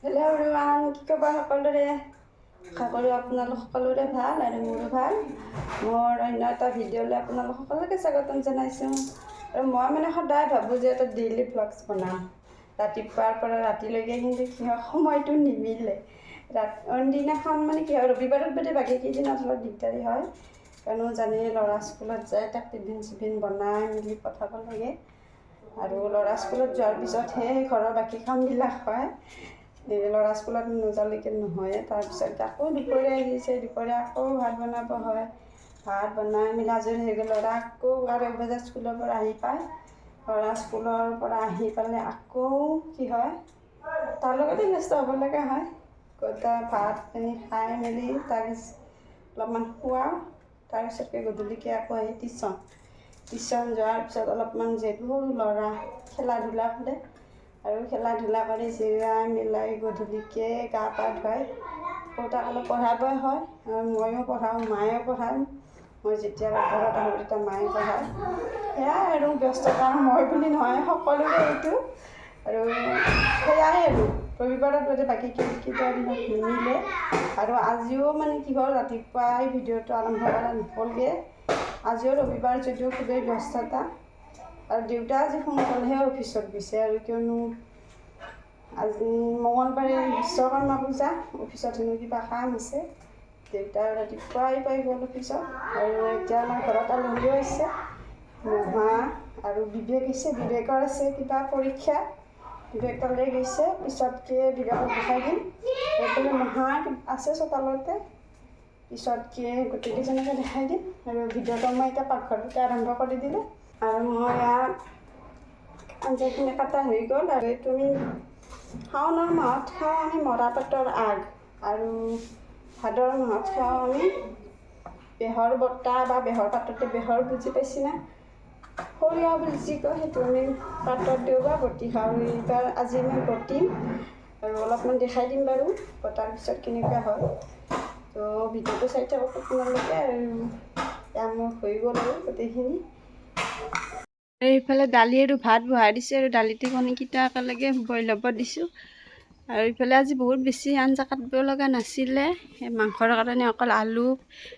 Hello' everyone, কি খবৰ সকলোৰে? আশা কৰোঁ আপোনালোক সকলোৰে ভাল আৰু মোৰো ভাল। মোৰ অন্য এটা ভিডিঅ'লৈ আপোনালোক সকলোকে স্বাগতম জনাইছোঁ। আৰু মই সদায় ভাবোঁ যে এটা ডেইলি ভ্লগছ বনাওঁ, ৰাতিপুৱাৰ পৰা ৰাতিলৈকে, কিন্তু কি হয় সময়টো নিমিলে। অন্যদিনাখন কি হয়, ৰবিবাৰত বাদে বাকী কেইদিনত অলপ দিগদাৰী হয়, কিয়নো জানেই ল'ৰা স্কুলত যায়, তাক টিফিন বনাই মেলি পঠাব লাগে। আৰু ল'ৰা স্কুলত যোৱাৰ পিছতহে ঘৰৰ বাকী কামবিলাক হয়। ল'ৰা স্কুলত নোযোৱালৈকে নহয়। তাৰপিছত আকৌ দুপৰীয়া আহিছে, দুপৰীয়া আকৌ ভাত বনাব হয়। ভাত বনাই মেলি আজৰি হৈ গ'ল। ল'ৰা আকৌ 1 বজাত স্কুলৰ পৰা আহি পায়। ল'ৰা স্কুলৰ পৰা আহি পালে আকৌ কি হয়, তাৰ লগতে ব্যস্ত হ'ব লগা হয়। ভাত পানী খাই মেলি তাৰপিছত অলপমান খুৱাওঁ। তাৰপিছতকে গধূলিকৈ আকৌ আহি টিউশ্যন যোৱাৰ পিছত অলপমান যিহেতু সৰু ল'ৰা, খেলা ধূলা কৰে। আৰু খেলা ধূলা কৰি জিৰাই মিলাই গধূলিকৈ গা পা ধুৱাই তাক অলপ পঢ়াবই হয়। আৰু ময়ো পঢ়াওঁ, মায়েও পঢ়ায়। মই যেতিয়া ঘৰত আহোঁ তেতিয়া মায়ে পঢ়ায়। সেয়াই আৰু ব্যস্ততা, মই বুলি নহয় সকলোৰে এইটো। আৰু সেয়াই আৰু ৰবিবাৰত বাদে বাকী কেইটা দিনত নিমিলে। আৰু আজিও কি হ'ল, ৰাতিপুৱাই ভিডিঅ'টো আৰম্ভ কৰা নহ'লগৈ। আজিও ৰবিবাৰ যদিও খুবেই ব্যস্ততা। আৰু দেউতা আজি সোনকালেহে অফিচত গৈছে, আৰু কিয়নো আজি মঙলবাৰে বিশ্বকৰ্মা পূজা, অফিচত হেনো কিবা কাম আছে। দেউতা ৰাতিপুৱাই পাই গ'ল অফিচত। আৰু এতিয়া আমাৰ ঘৰত আলহীও আহিছে, মহা আৰু বিবেক আহিছে। বিবেকৰ আছে কিবা পৰীক্ষা, বিবেক তালৈ গৈছে। পিছতকৈ বিবেকক দেখাই দিম। এইফালে মহা আছে চোতালতে, পিছতকৈ গোটেইকেইজনকে দেখাই দিম। আৰু ভিডিঅ'টো মই এতিয়া পাকঘৰতে আৰম্ভ কৰি দিলোঁ। আৰু মই আঞ্জাখিনি কাটা হৈ গ'ল। আৰু এইটো আমি শাওণৰ মাহত খাওঁ আমি মৰাপাটৰ আগ, আৰু ভাদৰ মাহত খাওঁ আমি বেহৰ বটা, বা বেহৰ পাততে বেহৰ বুজি পাইছিনা, সৰিয়হ বুলি যি কয়, সেইটো আমি পাতত দিওঁ বা বটি খাওঁ। এইবাৰ আজি মই বটিম আৰু অলপমান দেখাই দিম বাৰু বটাৰ পিছত কেনেকুৱা হয়। তো ভিডিঅ'টো চাই থাকক আপোনালোকে। আৰু এতিয়া মোৰ হৈ গ'ল আৰু গোটেইখিনি। এইফালে দালি আৰু ভাত বহাই দিছোঁ, আৰু দালিতে কণীকেইটা একেলগে বইল হ'ব দিছোঁ। আৰু ইফালে আজি বহুত বেছি আঞ্জা কাটিব লগা নাছিলে। মাংসৰ কাৰণে অকল আলু,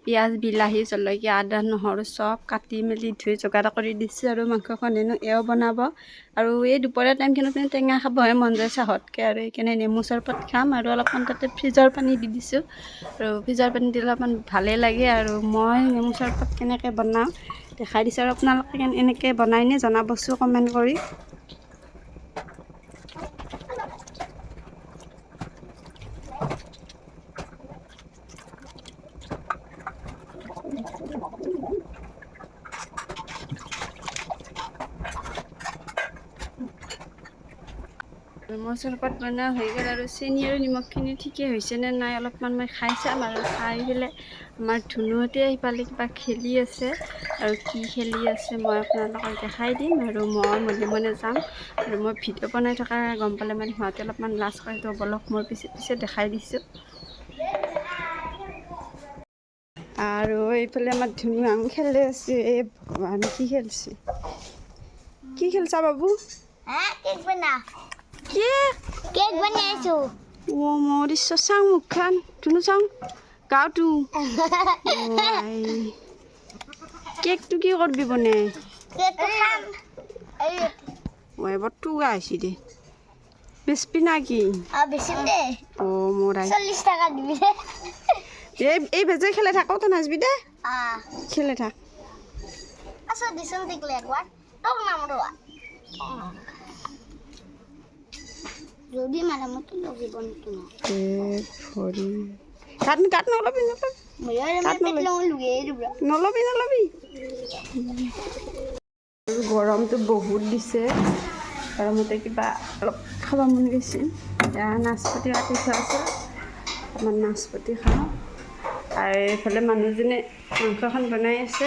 পিঁয়াজ, বিলাহী, জলকীয়া, আদা, নহৰু চব কাটি মেলি ধুই যোগাৰ কৰি দিছোঁ। আৰু মাংসখন হেনো এওঁ বনাব। আৰু এই দুপৰীয়া টাইমখিনত টেঙা খাবহে মন যায় চাহতকৈ, আৰু সেইকাৰণে নেমু চৰবত খাম। আৰু অলপমান তাতে ফ্ৰিজৰ পানী দি দিছোঁ, আৰু ফ্ৰিজৰ পানী দিলে অলপমান ভালেই লাগে। আৰু মই নেমু চৰবত কেনেকৈ বনাওঁ দেখাই দিছোঁ। আৰু আপোনালোকে এনেকৈ বনাইনে জনাবচোন কমেণ্ট কৰি। নেমুৰ চৰবত বনোৱা হৈ গ'ল। আৰু চেনি আৰু নিমখখিনি ঠিকেই হৈছেনে নাই অলপমান মই খাই চাম। আৰু খাই পেলাই আমাৰ ধুনুহঁতে সিফালে কিবা খেলি আছে, আৰু কি খেলি আছে মই আপোনালোকক দেখাই দিম। আৰু মই মনে মনে যাম। আৰু মই ভিডিঅ' বনাই থকা গম পালে সিহঁতে অলপমান লাজ কৰে, তো বলক মই পিছে পিছে দেখাই দিছোঁ। আৰু এইফালে আমাৰ ধুনু আম খেলি আছে। এই ভগৱান, কি খেলছে, কি খেলছা বাবু? কেক বনা, কেক বনাইছো। অ' মোৰ ইচ্ছা চাওঁ মুখখন, ধুনু চাওঁ গাঁৱটো। কেকটো কি কৰবি বনাই? কেকটো খাম। মই এবাৰ টুগা আহিছি দে, বেচবি না কি? বেছিম দে। অ' মোৰ 40 টাকা দিবি দে। এই ভেজে খেলে থাকো তো নাচবি দে, খেলে থাক। আচ্ছা দিছন দেখলে একবার তোক নাম রোয়া যদি মারামত লগিব নতো না এ ভৰি কাট নলবি গৰমটো বহুত দিছে। গৰমতে কিবা অলপ খাব মন গৈছে। এতিয়া নাচপতি কাটি থোৱা আছে, অকণমান নাচপতি খাওঁ। আৰু এইফালে মানুহজনে মাংসখন বনাই আছে।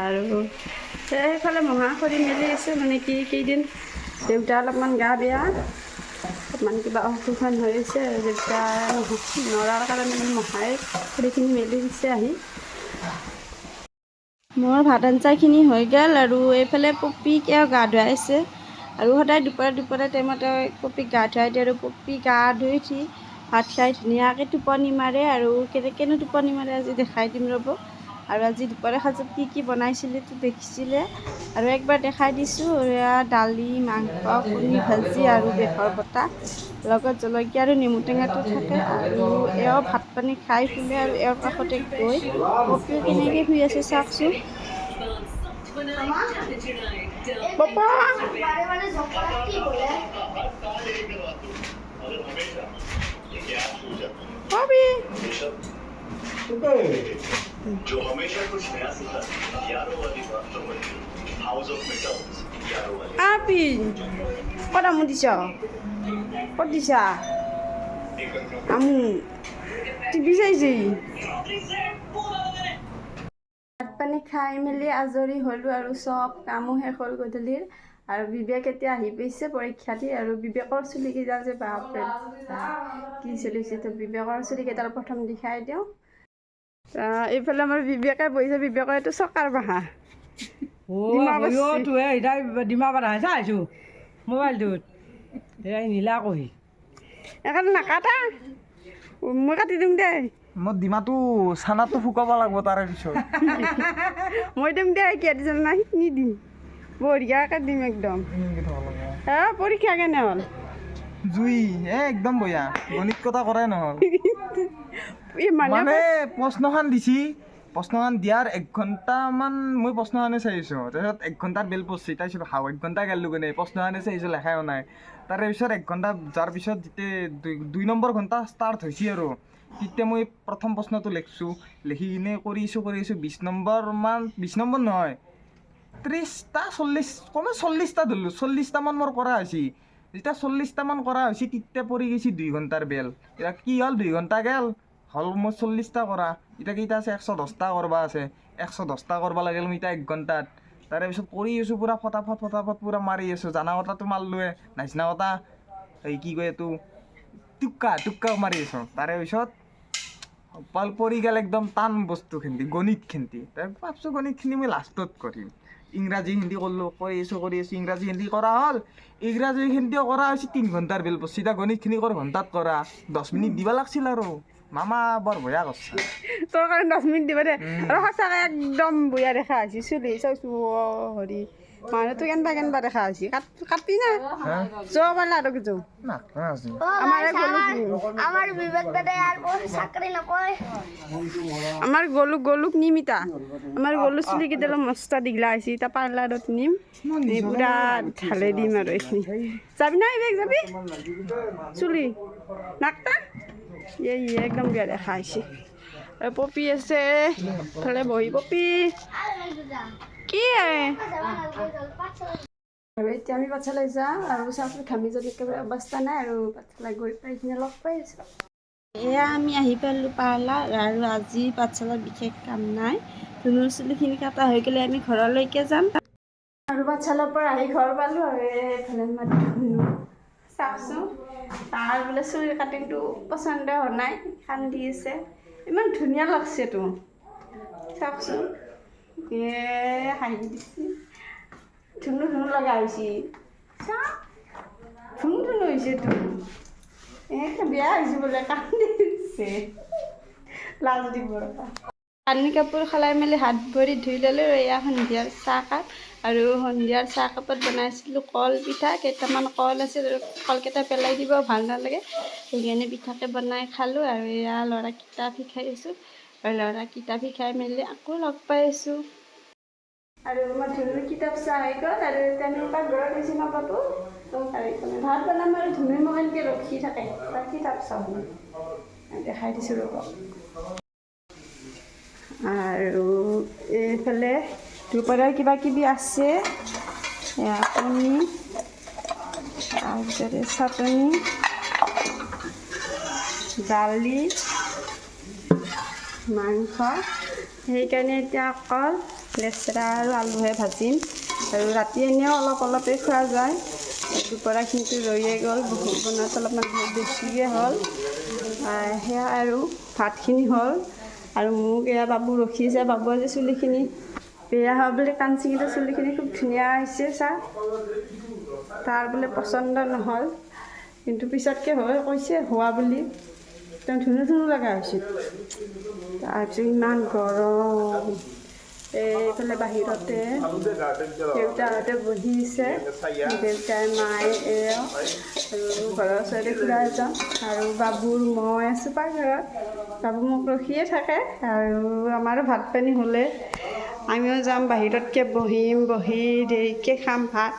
আৰু সেইফালে মহা কৰি মেলি আছে, কি কেইদিন দেউতা অলপমান গা বেয়া, অকণমান কিবা অসুখখন হৈ আছে। আৰু দেউতা নৰাৰ কাৰণে মহাই খৰিখিনি মেলি দিছে আহি। মোৰ ভাত আঞ্জাখিনি হৈ গ'ল। আৰু এইফালে পপীক গা ধুৱাইছে, আৰু সদায় দুপৰীয়া টাইমতে পপীক গা ধুৱাই দিয়ে আৰু পপী গা ধুই উঠি ভাত খাই ধুনীয়াকৈ টোপনি মাৰে আৰু কেনেকৈনো টোপনি মাৰে আজি দেখাই দিম ৰ'ব। আৰু আজি দুপৰীয়া সাজত কি বনাইছিলে তো দেখিছিলে আৰু একবাৰ দেখাই দিছোঁ। এয়া দালি, মাংস, কণী ভাজি আৰু বেহৰ বটা লগত জলকীয়া আৰু নেমু টেঙাটো থাকে। আৰু এওঁ ভাত পানী খাই শুলে আৰু এওঁৰ কাষতে গৈ পপীও কেনেকৈ শুই আছে চাওকচোন। পাপা বাৰে বাৰে জপৰা কি বোলে পপী जो हमेशा कुछ नया सीखा यारों वाली बात तो बनी हाउस ऑफ मेटल्स यारों वाली আপি ক'ত আমু দিছ ক'ত দিছা আমু টিভি চাইছি। ভাত পানী খাই মেলি আজৰি হ'লোঁ আৰু চব কামো শেষ হ'ল গধূলিৰ। আৰু বিবেক এতিয়া আহি পাইছে পৰীক্ষা দি। আৰু বিবেকৰ চুলিকেইডাল যে বাপৰে কি চলিছে তো বিবেকৰ চুলিকেইডাল প্ৰথম দেখাই দিওঁ। এইফালে আমাৰ বিবেকে বহিছে, বিবেকৰ এইটো চকাৰ বাহা ডিমা পাৰা চাইছোঁ মোবাইলটোত এই নীলা কহি এইকাৰণে নাকাটা, মই কাটি দিম দে। মোৰ ডিমাটো চানাটো শুকাব লাগিব তাৰে পিছত মই দিম দে, কিয় দিছ না শিকনি দিম বঢ়িয়াকৈ দিম একদম। পৰীক্ষা কেনে হ'ল? জুই একদম বঢ়িয়া, গণিত কথা কৰাই নহ'ল। এই মানে প্ৰশ্নখন দিছি, প্ৰশ্নখন দিয়াৰ 1 ঘণ্টামান মই প্ৰশ্নখনে চাইছোঁ। তাৰপিছত 1 ঘণ্টাত বেল পৰছি, তাৰপিছত 1 ঘণ্টা গেলোঁ কেনে প্ৰশ্নখনে চাইছোঁ, লেখাও নাই। তাৰে পিছত 1 ঘণ্টা যোৱাৰ পিছত যেতিয়া 2 নম্বৰ ঘণ্টা ষ্টাৰ্ট হৈছে আৰু তেতিয়া মই প্ৰথম প্ৰশ্নটো লিখিছোঁ, লিখি কিনে কৰি আছোঁ 20 নম্বৰ নহয় 30টা 40 কমে 40টা ধৰিলোঁ, 40টামান মোৰ কৰা হৈছে। যেতিয়া 40টামান কৰা হৈছে তেতিয়া পৰি গৈছে 2 ঘণ্টাৰ বেল। এতিয়া কি হ'ল, 2 ঘণ্টা গেল, হ'ল মোৰ 40টা কৰা। এতিয়া কেইটা আছে, 110টা কৰিব আছে। 110টা কৰিব লাগিল মই এতিয়া 1 ঘণ্টাত। তাৰে পিছত কৰি আছোঁ পূৰা ফটাফট পূৰা মাৰি আছোঁ। জানা কথাটো মাৰিলোৱে, নাজনা কথা এই কি কয় এইটো টুক্কা মাৰি আছোঁ। তাৰে পিছত পাল পৰি গ'ল একদম টান বস্তুখিনি, গণিতখিনি। তাৰ ভাবছোঁ গণিতখিনি মই লাষ্টত কৰিম। ইংৰাজী হিন্দী কৰি আছোঁ ইংৰাজী হিন্দী কৰা হ'ল। ইংৰাজী হিন্দীও কৰা হৈছে, 3 ঘণ্টাৰ বেল পৰছি। এতিয়া গণিতখিনি ঘণ্টাত কৰা 10 মিনিট দিব লাগিছিল আৰু মামা বৰ বেয়া কৰিছে। তোৰ কাৰণে 10 মিনিট দিব দে। আৰু সঁচাকৈ একদম বঢ়িয়া দেখা হৈছে চুলি চাইছোঁ। হৰি মানুহটো কেনবা দেখা হৈছে, কাটবি না যোৱা পালা আৰু কিছু আমাৰ বিবেক দাদাই আৰু চাকৰি নকয়। আমাৰ গলুক নিম ইতা, আমাৰ গলু চুলিকেইডাল মস্ত দীঘলা হৈছে। এতিয়া পাৰ্লাৰত নিম, এই পূৰা ঢালে দিম আৰু এইখিনি। যাবি না এইবেগ যাবি চুলি নাকটা এই একদম বেয়া দেখা হৈছে। আৰু পপী আছে ফালে বহি, পপী কি আৰু এতিয়া আমি পাঠশালাই যাওঁ। আৰু চাউল ঘামি যদি একেবাৰে অৱস্থা নাই আৰু পাঠশালা গৈ পাই কিনে লগ পাই আছোঁ। এয়া আমি আহি পালোঁ পাৰ্লাৰ। আৰু আজি পাঠশালাত বিশেষ কাম নাই, ধুনুৰ চুলিখিনি কাটা হৈ গ'লে আমি ঘৰলৈকে যাম। আৰু পাঠশালাৰ পৰা আহি ঘৰ পালোঁ। আৰু এইফালে ধুনু চাওকচোন, তাৰ বোলে চুলিৰ কাটিংটো পচন্দ হোৱা নাই, কান্দি আছে। ইমান ধুনীয়া লাগছেতো চাওকচোন, হাঁহি দিছে। ধুনু লগা হৈছে, ধুনু হৈছে বেয়া হৈছে বোলে, কান্দিছে, লাজ দিব ৰবা। পানী কাপোৰ সলাই মেলি হাত ভৰি ধুই ল'লোঁ। এয়া সন্ধিয়াৰ চাহকাপ। আৰু সন্ধিয়াৰ চাহকাপত বনাইছিলোঁ কল পিঠা। কেইটামান কল আছিল আৰু কলকেইটা পেলাই দিব ভাল নালাগে, সেইকাৰণে পিঠাকে বনাই খালোঁ। আৰু এয়া ল'ৰা কিতাপ শিকাই আছোঁ। আৰু ল'ৰা কিতাপ শিকাই মেলি আকৌ লগ পাই আছোঁ। আৰু আমাৰ ধুনুৰ কিতাপ চোৱা হৈ গ'ল। আৰু এতিয়া আমি পাকঘৰত গৈছোঁ নবাতো ভাত বনাম। আৰু ধুনুৰ মোক এনেকৈ ৰখি থাকে, তাৰ কিতাপ চাওঁ দেখাই দিছোঁ ৰ'ব। আৰু এইফালে দুপৰীয়াৰ কিবা কিবি আছে, কণী, তাৰপিছতে চাটনি, দালি, মাংস। সেইকাৰণে এতিয়া অকল লেচৰা আৰু আলুহে ভাজিম। আৰু ৰাতি এনেও অলপেই খোৱা যায়। দুপৰীয়াখিনিটো ৰৈয়ে গ'ল, বহুত বনাওঁতে অলপমান বেছিকৈ হ'ল। সেয়া আৰু ভাতখিনি হ'ল। আৰু মোক এয়া বাবু ৰখি আছে, বাবু আজি চুলিখিনি বেয়া হোৱা বুলি কাঞ্চিকেইটা চুলিখিনি খুব ধুনীয়া হৈছে চা তাৰ বোলে পচন্দ নহ'ল কিন্তু পিছতকৈ হয় কৈছে হোৱা বুলি একদম ধুনু ধুনু লগা হৈছিল তাৰপিছত ইমান গৰম এইফালে বাহিৰতে দেউতাহঁতে বহিছে দেউতাই মায়ে এওঁ আৰু ঘৰৰ ওচৰতে খুৰা এজন আৰু বাবুৰ মই আছোঁ পাকঘৰত বাবু মোক ৰখিয়ে থাকে আৰু আমাৰো ভাত পানী হ'লে আমিও যাম বাহিৰতকৈ বহিম বহি দেৰিকৈ খাম ভাত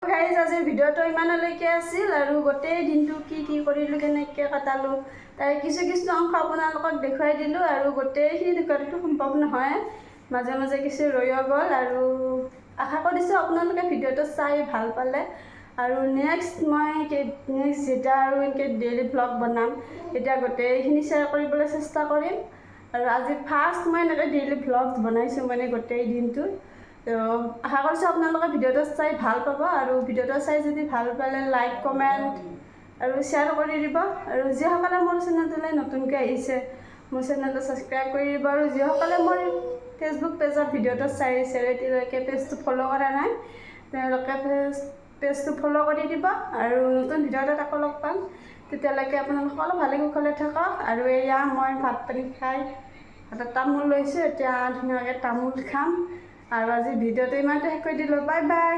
গাইজ আজিৰ ভিডিঅ'টো ইমানলৈকে আছিল আৰু গোটেই দিনটো কি কৰিলোঁ কেনেকৈ কটালোঁ তাৰে কিছু অংশ আপোনালোকক দেখুৱাই দিলোঁ আৰু গোটেইখিনি দেখুৱাটো সম্ভৱ নহয় মাজে মাজে কিছু ৰৈও গ'ল আৰু আশা কৰিছোঁ আপোনালোকে ভিডিঅ'টো চাই ভাল পালে আৰু নেক্সট যেতিয়া আৰু এনেকৈ ডেইলি ভ্লগ বনাম তেতিয়া গোটেইখিনি শ্বেয়াৰ কৰিবলৈ চেষ্টা কৰিম আৰু আজি ফাৰ্ষ্ট মই এনেকৈ ডেইলি ভ্লগ বনাইছোঁ মানে গোটেই দিনটো তো আশা কৰিছোঁ আপোনালোকে ভিডিঅ'টো চাই ভাল পাব আৰু ভিডিঅ'টো চাই যদি ভাল পালে লাইক কমেণ্ট আৰু শ্বেয়াৰ কৰি দিব আৰু যিসকলে মোৰ চেনেলটোলৈ নতুনকৈ আহিছে মোৰ চেনেলটো ছাবস্ক্ৰাইব কৰি দিব আৰু যিসকলে মোৰ ফেচবুক পেজত ভিডিঅ'টো চাই আহিছে এতিয়ালৈকে পেজটো ফ'ল' কৰা নাই তেওঁলোকে পেজটো ফ'ল' কৰি দিব আৰু নতুন ভিডিঅ' এটাত আকৌ লগ পাম তেতিয়ালৈকে আপোনালোকে অলপ ভালে কুশলে থাকক আৰু এয়া মই ভাত পানী খাই হাতত তামোল লৈছোঁ এতিয়া ধুনীয়াকৈ তামোল খাম আৰু আজি ভিডিঅ'টো ইমানতে শেষ কৰি দিলোঁ বাই বাই